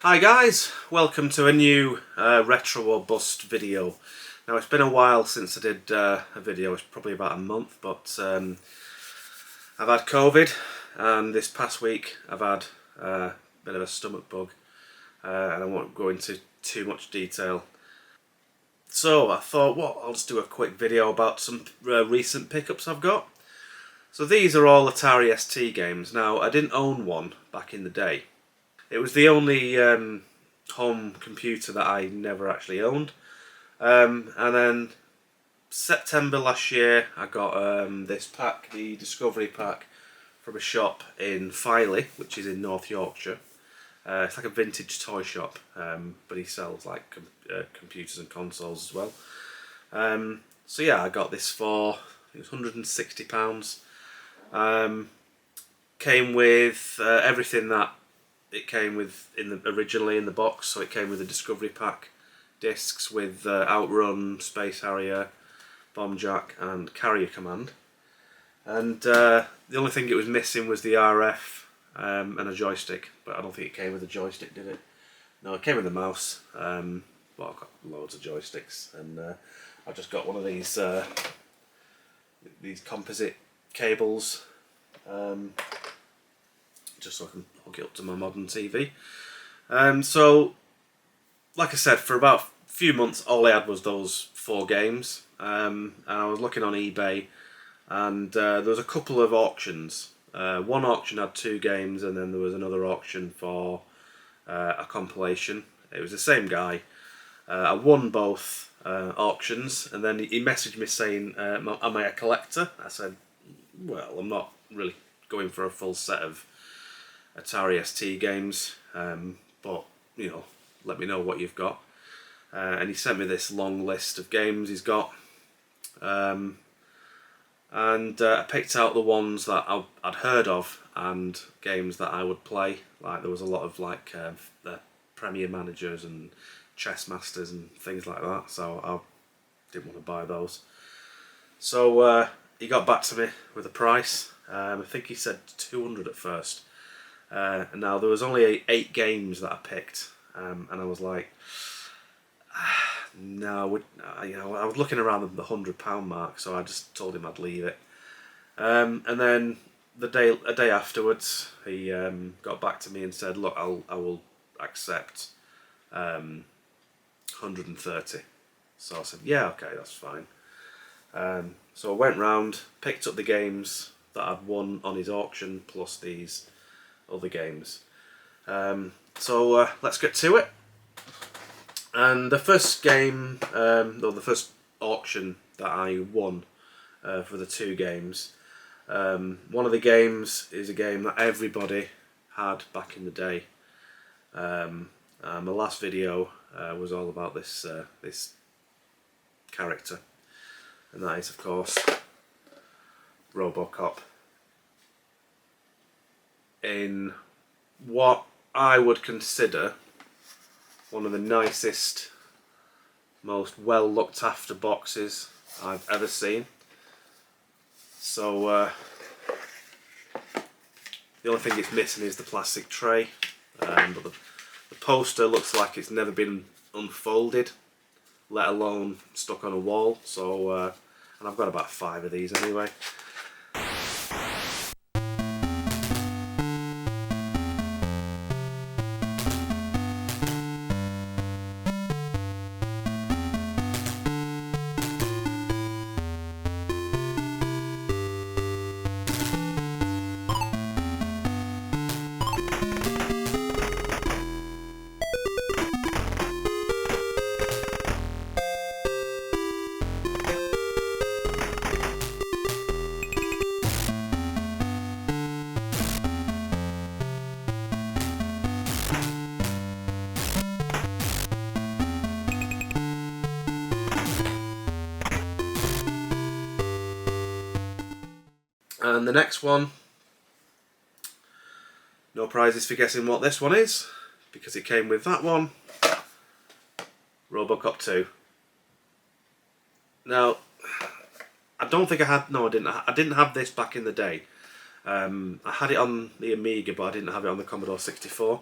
Hi guys, welcome to a new retro or bust video. Now it's been a while since I did a video, it's probably about a month, but I've had COVID and this past week I've had a bit of a stomach bug and I won't go into too much detail. So I thought, well, I'll just do a quick video about some recent pickups I've got. So these are all Atari ST games. Now I didn't own one back in the day. It was the only home computer that I never actually owned. And then September last year I got this pack, the Discovery pack, from a shop in Filey, which is in North Yorkshire. It's like a vintage toy shop, but he sells like computers and consoles as well. So yeah, I got this for, it was £160. Came with everything that it came with originally in the box. So it came with a Discovery pack discs with Outrun, Space Harrier, Bomb Jack and Carrier Command. And the only thing it was missing was the RF and a joystick, but I don't think it came with a joystick, did it? No, it came with a mouse. Well, I've got loads of joysticks, and I just got one of these composite cables, just so I can hook it up to my modern TV. So, like I said, for about a few months, all I had was those 4 games, and I was looking on eBay, and there was a couple of auctions. One auction had 2 games, and then there was another auction for a compilation. It was the same guy. I won both auctions, and then he messaged me saying, am I a collector? I said, well, I'm not really going for a full set of Atari ST games, but you know, let me know what you've got. And he sent me this long list of games he's got, and I picked out the ones that I'd heard of and games that I would play. Like there was a lot of like the Premier Managers and Chess Masters and things like that, so I didn't want to buy those. So he got back to me with a price. I think he said 200 at first. Now there was only 8 games that I picked, and I was like, no, you know, I was looking around the £100 mark, so I just told him I'd leave it. And then a day afterwards, he got back to me and said, look, I will accept 130. So I said, yeah, okay, that's fine. So I went round, picked up the games that I'd won on his auction, plus these other games. So let's get to it. And the first game, or the first auction that I won for the 2 games, one of the games is a game that everybody had back in the day. My last video was all about this character, and that is of course RoboCop, in what I would consider one of the nicest, most well looked after boxes I've ever seen. So the only thing it's missing is the plastic tray, but the poster looks like it's never been unfolded, let alone stuck on a wall. So and I've got about 5 of these anyway. And the next one, no prizes for guessing what this one is, because it came with that one, RoboCop 2. Now, I don't think I had, no I didn't have this back in the day. I had it on the Amiga, but I didn't have it on the Commodore 64.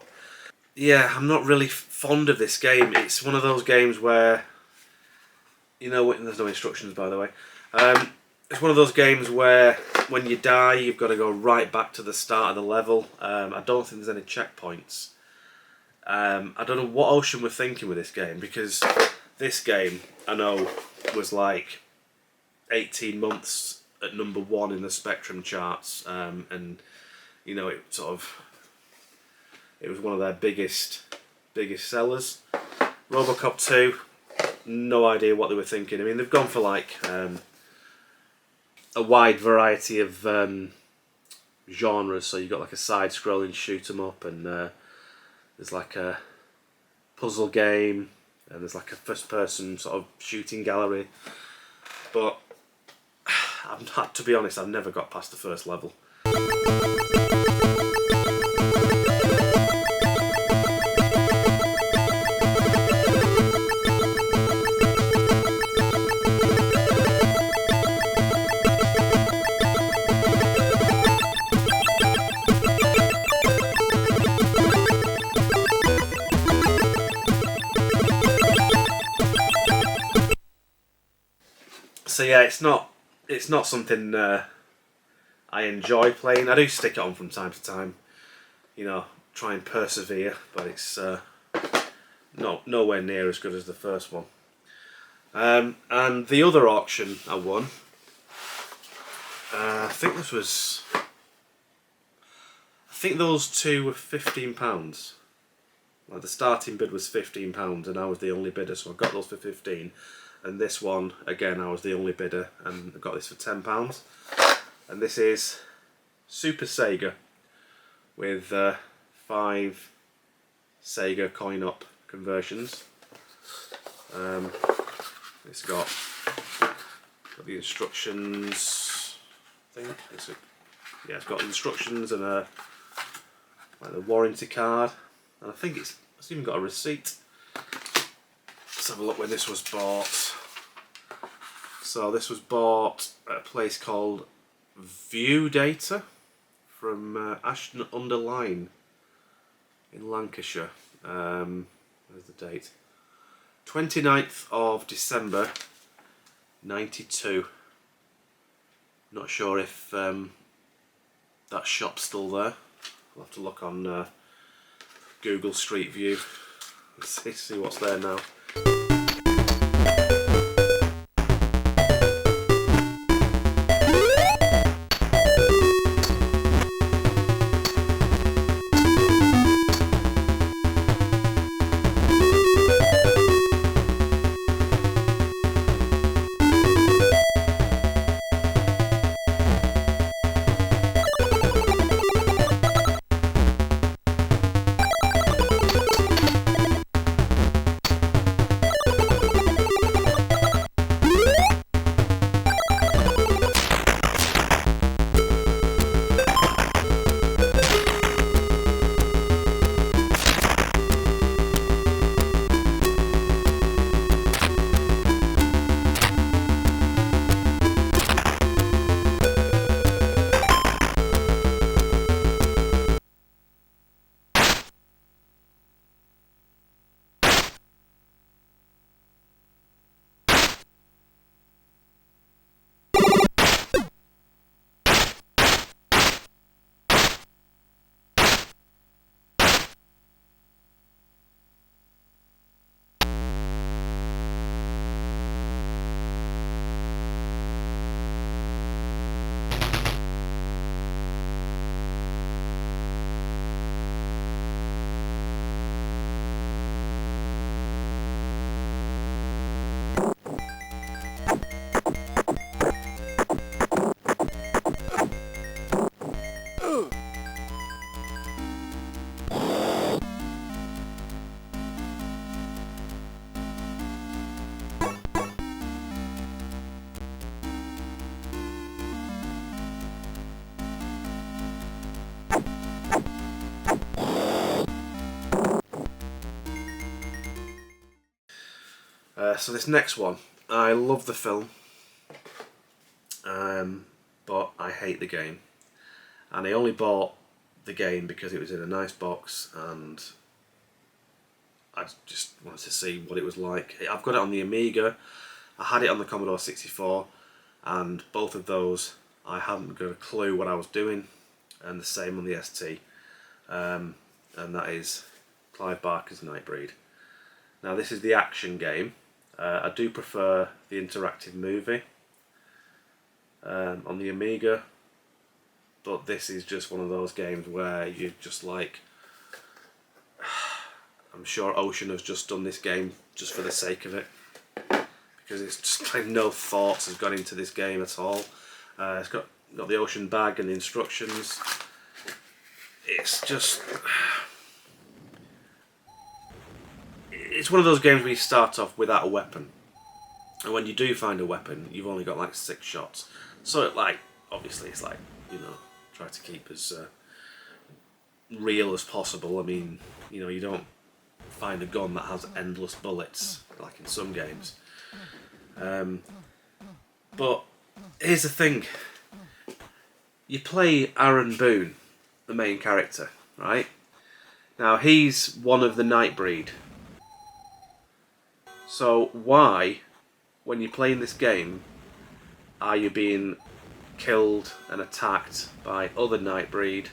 yeah, I'm not really fond of this game. It's one of those games where, you know, there's no instructions, by the way. It's one of those games where when you die, you've got to go right back to the start of the level. I don't think there's any checkpoints. I don't know what Ocean were thinking with this game, because this game, I know, was like 18 months at #1 in the Spectrum charts, and you know, it was one of their biggest sellers. Robocop 2, no idea what they were thinking. I mean, they've gone for like a wide variety of genres. So you've got like a side-scrolling shoot 'em up, and there's like a puzzle game, and there's like a first-person sort of shooting gallery. But to be honest, I've never got past the first level. So yeah, it's not something I enjoy playing. I do stick it on from time to time, you know, try and persevere, but it's nowhere near as good as the first one. And the other auction I won, I think those two were £15. Like the starting bid was £15, and I was the only bidder, so I got those for 15. And this one, again, I was the only bidder, and I got this for £10. And this is Super Sega with 5 Sega coin-op conversions. It's got the instructions. I think it's got instructions and like the warranty card, and I think it's even got a receipt. Let's have a look when this was bought. So this was bought at a place called View Data from Ashton-under-Lyne in Lancashire. Where's the date? 29th of December 92. Not sure if that shop's still there. I'll have to look on Google Street View and see what's there now. So this next one, I love the film, but I hate the game, and I only bought the game because it was in a nice box and I just wanted to see what it was like. I've got it on the Amiga, I had it on the Commodore 64, and both of those I haven't got a clue what I was doing, and the same on the ST, and that is Clive Barker's Nightbreed. Now this is the action game. I do prefer the interactive movie on the Amiga, but this is just one of those games where you just like, I'm sure Ocean has just done this game just for the sake of it, because it's just like no thoughts has gone into this game at all. It's got the Ocean bag and the instructions. It's just, it's one of those games where you start off without a weapon, and when you do find a weapon, you've only got like 6 shots. So it, like, obviously it's like, you know, try to keep as real as possible. I mean, you know, you don't find a gun that has endless bullets like in some games. But here's the thing: you play Aaron Boone, the main character, right? Now he's one of the Nightbreed. So why, when you're playing this game, are you being killed and attacked by other Nightbreed?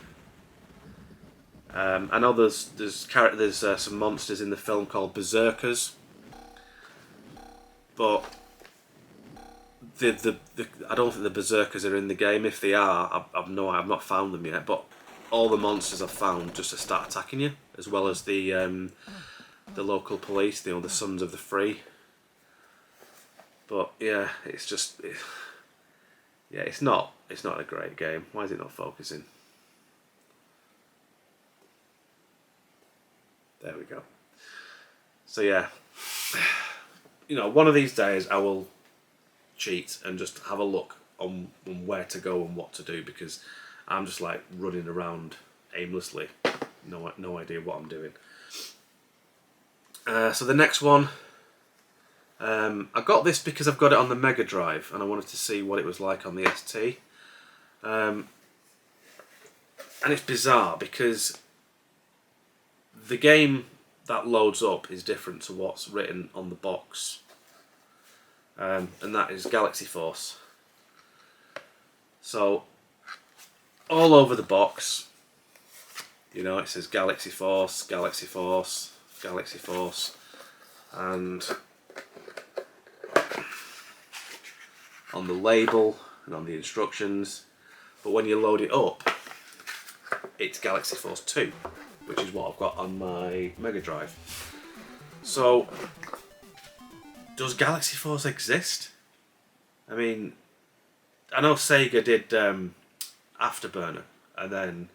I know there's some monsters in the film called Berserkers, but I don't think the Berserkers are in the game. If they are, I've not found them yet. But all the monsters I've found just to start attacking you, as well as the local police, you know, the Sons of the Free. But yeah, it's just, yeah, it's not a great game. Why is it not focusing? There we go. So yeah, you know, one of these days I will cheat and just have a look on where to go and what to do, because I'm just like running around aimlessly, no idea what I'm doing. So the next one, I got this because I've got it on the Mega Drive and I wanted to see what it was like on the ST. And it's bizarre because the game that loads up is different to what's written on the box, and that is Galaxy Force. So all over the box, you know, it says Galaxy Force, Galaxy Force, Galaxy Force, and on the label and on the instructions. But when you load it up, it's Galaxy Force 2, which is what I've got on my Mega Drive. So, does Galaxy Force exist? I mean, I know Sega did Afterburner, and then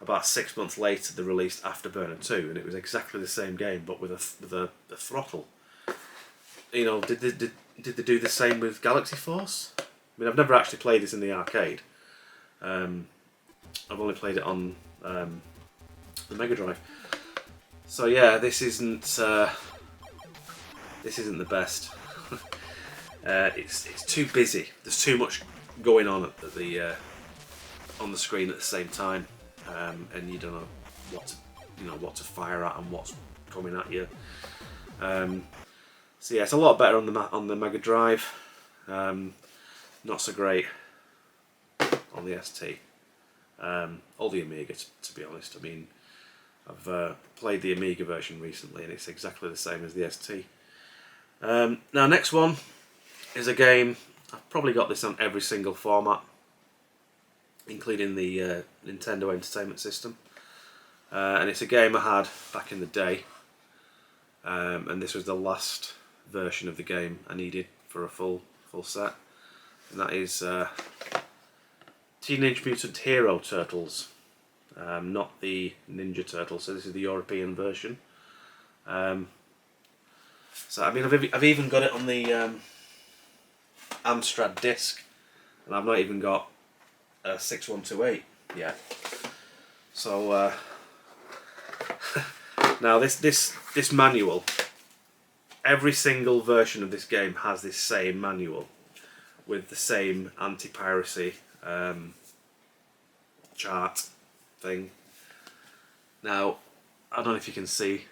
about 6 months later they released Afterburner 2, and it was exactly the same game but with a throttle. You know, did they do the same with Galaxy Force? I mean, I've never actually played this in the arcade. I've only played it on the Mega Drive. So yeah, this isn't the best. It's too busy. There's too much going on at the on the screen at the same time, and you don't know what to fire at and what's coming at you. So yeah, it's a lot better on the Mega Drive. Not so great on the ST. Or the Amiga, to be honest. I mean, I've played the Amiga version recently and it's exactly the same as the ST. Now next one is a game, I've probably got this on every single format, including the Nintendo Entertainment System. And it's a game I had back in the day, and this was the last version of the game I needed for a full set, and that is Teenage Mutant Hero Turtles, not the Ninja Turtles. So this is the European version. So I mean, I've even got it on the Amstrad disc, and I've not even got 6128 yet. So now this manual, every single version of this game has this same manual with the same anti-piracy chart thing. Now, I don't know if you can see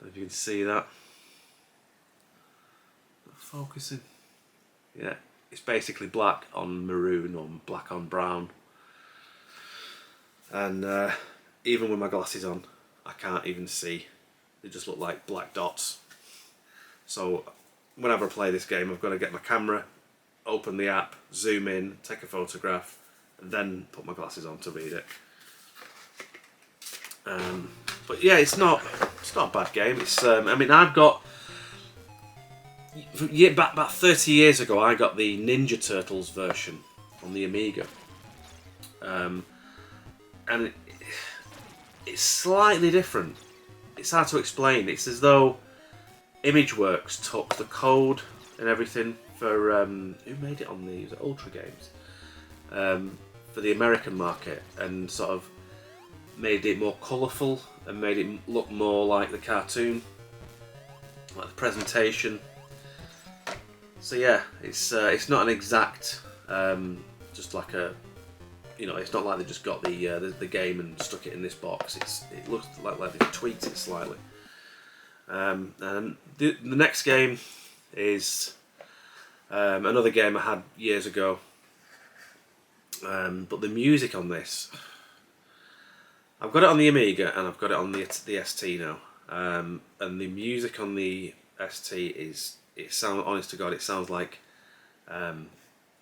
If you can see that. Focusing. Yeah, it's basically black on maroon or black on brown. And even with my glasses on, I can't even see. They just look like black dots. So whenever I play this game, I've got to get my camera, open the app, zoom in, take a photograph, and then put my glasses on to read it. But yeah, it's not a bad game. It's I mean, I've got about 30 years ago, I got the Ninja Turtles version on the Amiga, and it's slightly different. It's hard to explain. It's as though ImageWorks took the code and everything for who made it on the Ultra Games for the American market, and sort of made it more colourful and made it look more like the cartoon, like the presentation. So yeah, it's not an exact, just like a, it's not like they just got the game and stuck it in this box. It looks like they tweaked it slightly. And the next game is another game I had years ago, but the music on this, I've got it on the Amiga and I've got it on the ST now, and the music on the ST sounds, honest to God, it sounds like an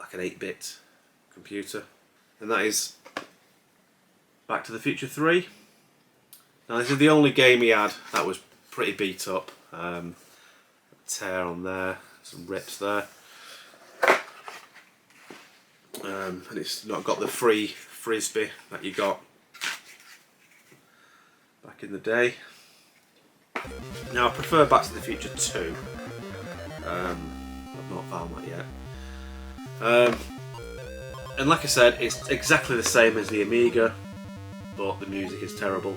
8-bit computer, and that is Back to the Future 3. Now this is the only game he had that was pretty beat up. Tear on there, some rips there, and it's not got the free frisbee that you got back in the day. Now I prefer Back to the Future 2. I've not found that yet. And like I said, it's exactly the same as the Amiga, but the music is terrible.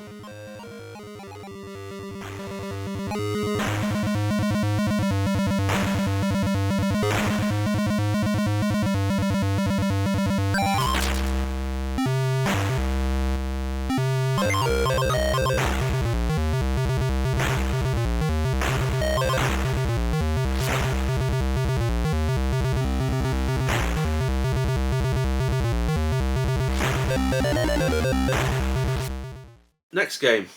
Next game,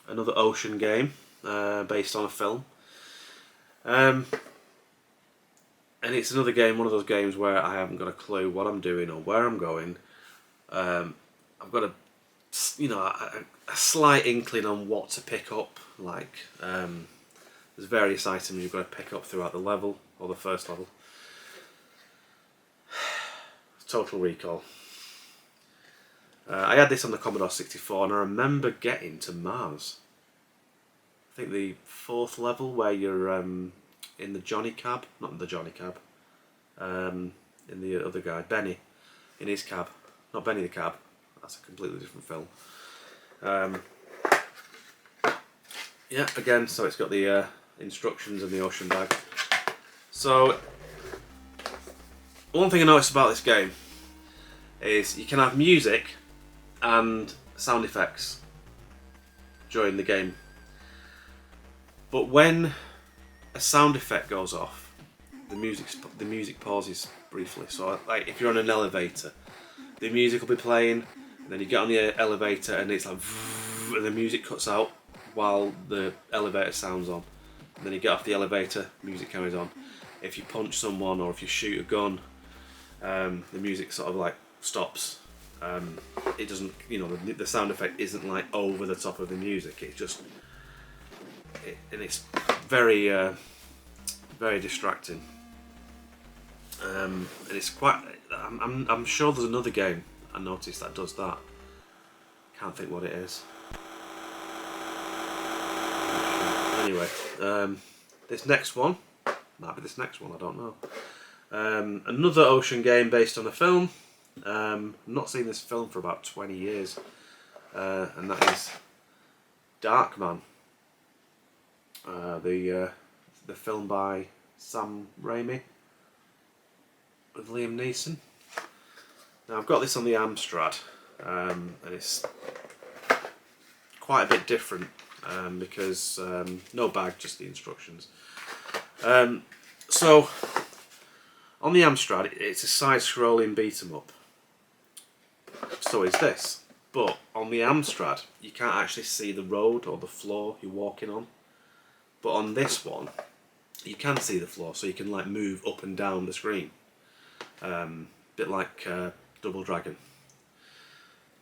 another ocean game based on a film, and it's another game, one of those games where I haven't got a clue what I'm doing or where I'm going. I've got a slight inkling on what to pick up. Like there's various items you've got to pick up throughout the level or the first level. Total Recall. I had this on the Commodore 64 and I remember getting to Mars. I think the 4th level where you're in the Johnny cab, not in the Johnny cab, in the other guy, Benny, in his cab. Not Benny the Cab, that's a completely different film. Yeah, again, so it's got the instructions and the ocean bag. So, one thing I noticed about this game is you can have music and sound effects during the game, but when a sound effect goes off, the music pauses briefly. So like if you're on an elevator, the music will be playing, and then you get on the elevator and it's like and the music cuts out while the elevator sounds on, and then you get off the elevator, music carries on. If you punch someone or if you shoot a gun, the music sort of like stops. It doesn't, the sound effect isn't like over the top of the music. It's just, and it's very, very distracting. And it's quite. I'm sure there's another game I noticed that does that. Can't think what it is. Anyway, this next one might be this next one. I don't know. Another ocean game based on a film. I've not seen this film for about 20 years, and that is Darkman. The film by Sam Raimi with Liam Neeson. Now I've got this on the Amstrad, and it's quite a bit different because no bag, just the instructions. So on the Amstrad, it's a side-scrolling beat-em-up. So is this. But on the Amstrad, you can't actually see the road or the floor you're walking on. But on this one, you can see the floor, so you can like move up and down the screen. Bit like Double Dragon.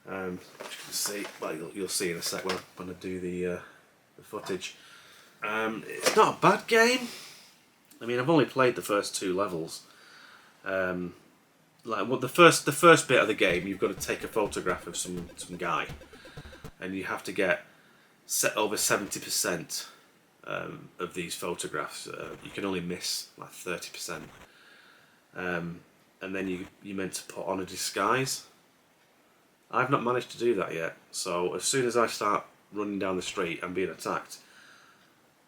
As you can see, well, you'll see in a sec when I do the footage. It's not a bad game. I mean, I've only played the first 2 levels. The first bit of the game, you've got to take a photograph of some guy, and you have to get over 70% of these photographs. You can only miss like 30%, and then you're meant to put on a disguise. I've not managed to do that yet, so as soon as I start running down the street and being attacked,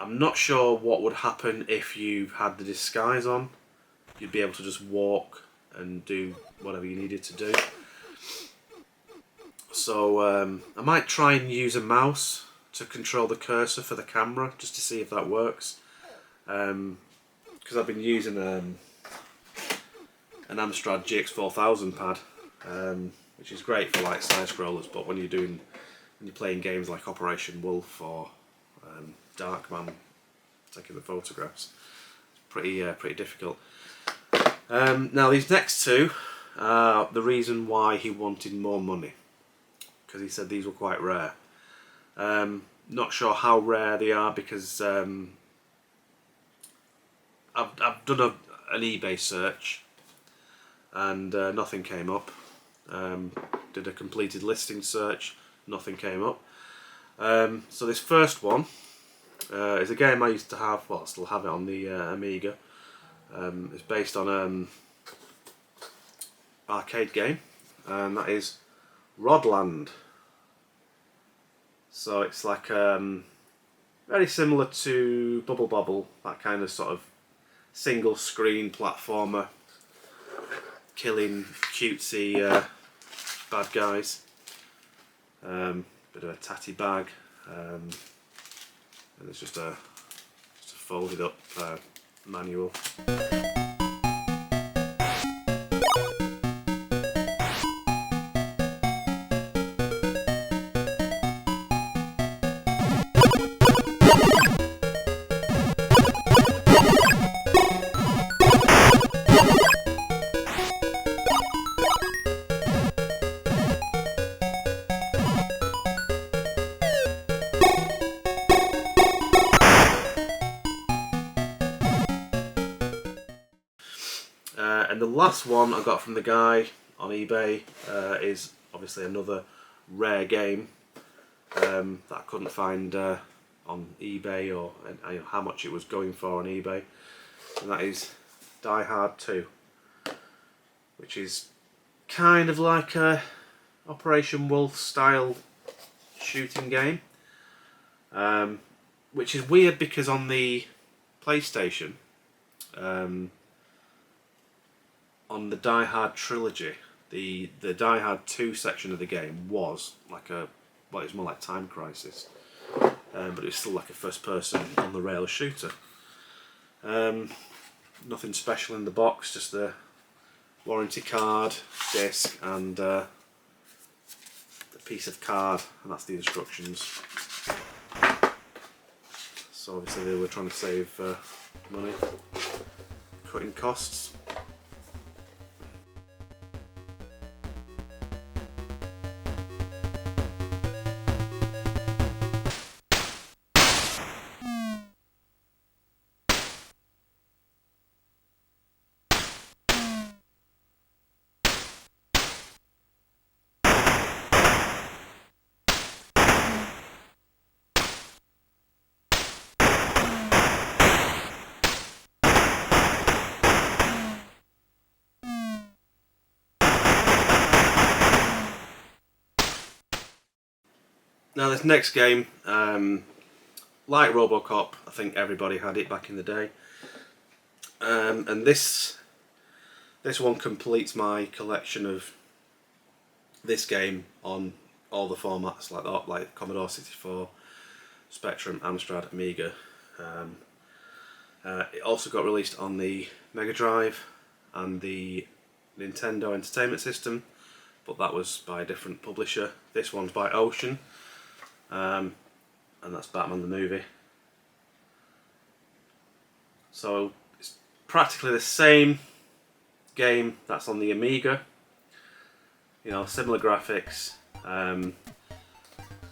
I'm not sure what would happen if you had the disguise on. You'd be able to just walk and do whatever you needed to do. So I might try and use a mouse to control the cursor for the camera, just to see if that works. Because I've been using an Amstrad GX4000 pad, which is great for like side scrollers, but when you're playing games like Operation Wolf or Darkman, taking the photographs, it's pretty difficult. Now these next 2 are the reason why he wanted more money, because he said these were quite rare. Not sure how rare they are, because I've done an eBay search and nothing came up. Did a completed listing search, nothing came up. So this first one is a game I used to have, well I still have it on the Amiga. It's based on an arcade game, and that is Rodland. So it's like very similar to Bubble Bobble, that kind of sort of single screen platformer, killing cutesy bad guys. Bit of a tatty bag, and it's just a folded up manual. And the last one I got from the guy on eBay is obviously another rare game that I couldn't find on eBay, or how much it was going for on eBay, and that is Die Hard 2, which is kind of like a Operation Wolf style shooting game, which is weird because on the PlayStation, on the Die Hard trilogy, the Die Hard 2 section of the game was like it was more like Time Crisis, but it was still like a first-person on-the-rails shooter. Nothing special in the box, just the warranty card, disc, and the piece of card, and that's the instructions. So obviously they were trying to save money, cutting costs. Now this next game, like Robocop, I think everybody had it back in the day, and this one completes my collection of this game on all the formats, like Commodore 64, Spectrum, Amstrad, Amiga. It also got released on the Mega Drive and the Nintendo Entertainment System, but that was by a different publisher. This one's by Ocean, and that's Batman the movie. So it's practically the same game that's on the Amiga. You know, similar graphics,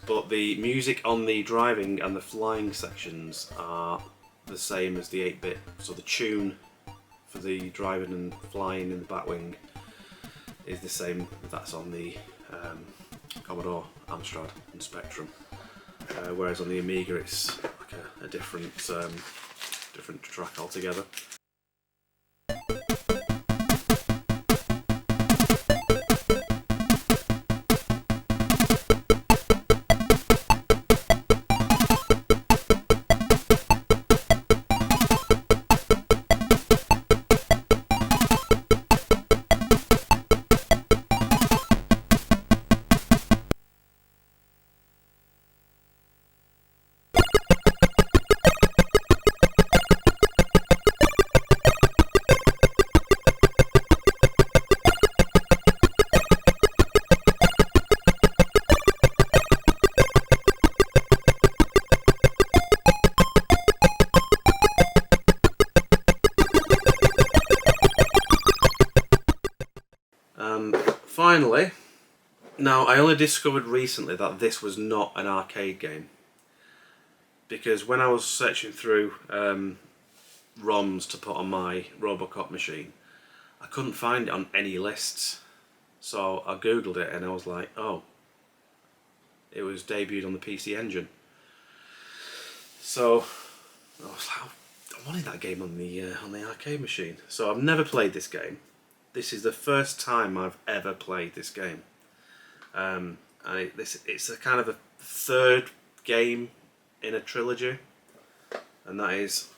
but the music on the driving and the flying sections are the same as the 8-bit. So the tune for the driving and flying in the Batwing is the same that's on the Commodore, Amstrad and Spectrum, whereas on the Amiga it's like a different track altogether. Finally, now I only discovered recently that this was not an arcade game, because when I was searching through ROMs to put on my Robocop machine, I couldn't find it on any lists. So I googled it and I was like, oh, it was debuted on the PC Engine. So I was like, I wanted that game on the arcade machine. So I've never played this game. This is the first time I've ever played this game, and it's a kind of a third game in a trilogy, and that is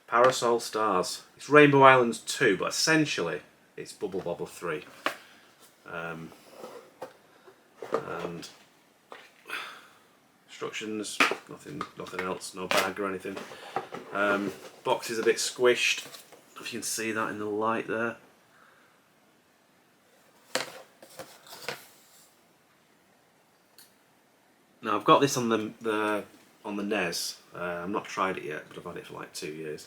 Parasol Stars. It's Rainbow Islands 2, but essentially it's Bubble Bobble 3. And instructions, nothing else, no bag or anything. Box is a bit squished. If you can see that in the light there. Now I've got this on the NES. I've not tried it yet, but I've had it for like 2 years.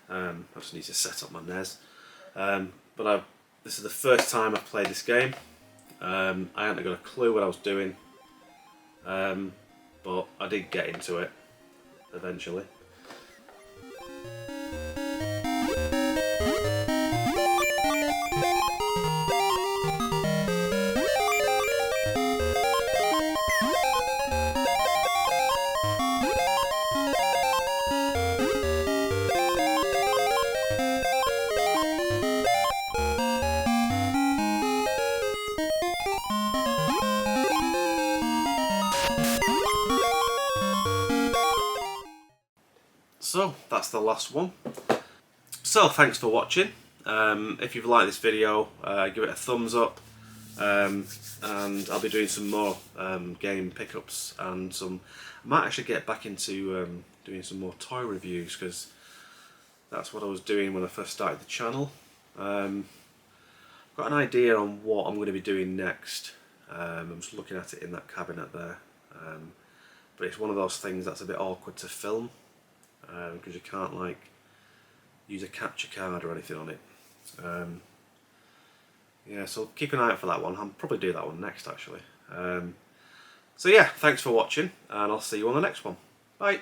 I just need to set up my NES. But this is the first time I've played this game. I hadn't got a clue what I was doing, but I did get into it eventually. So that's the last one. So thanks for watching. If you've liked this video, give it a thumbs up, and I'll be doing some more game pickups, and I might actually get back into doing some more toy reviews, because that's what I was doing when I first started the channel. I've got an idea on what I'm going to be doing next. I'm just looking at it in that cabinet there, but it's one of those things that's a bit awkward to film, because you can't like use a capture card or anything on it. Yeah, so keep an eye out for that one. I'll probably do that one next actually. So yeah, thanks for watching, and I'll see you on the next one. Bye.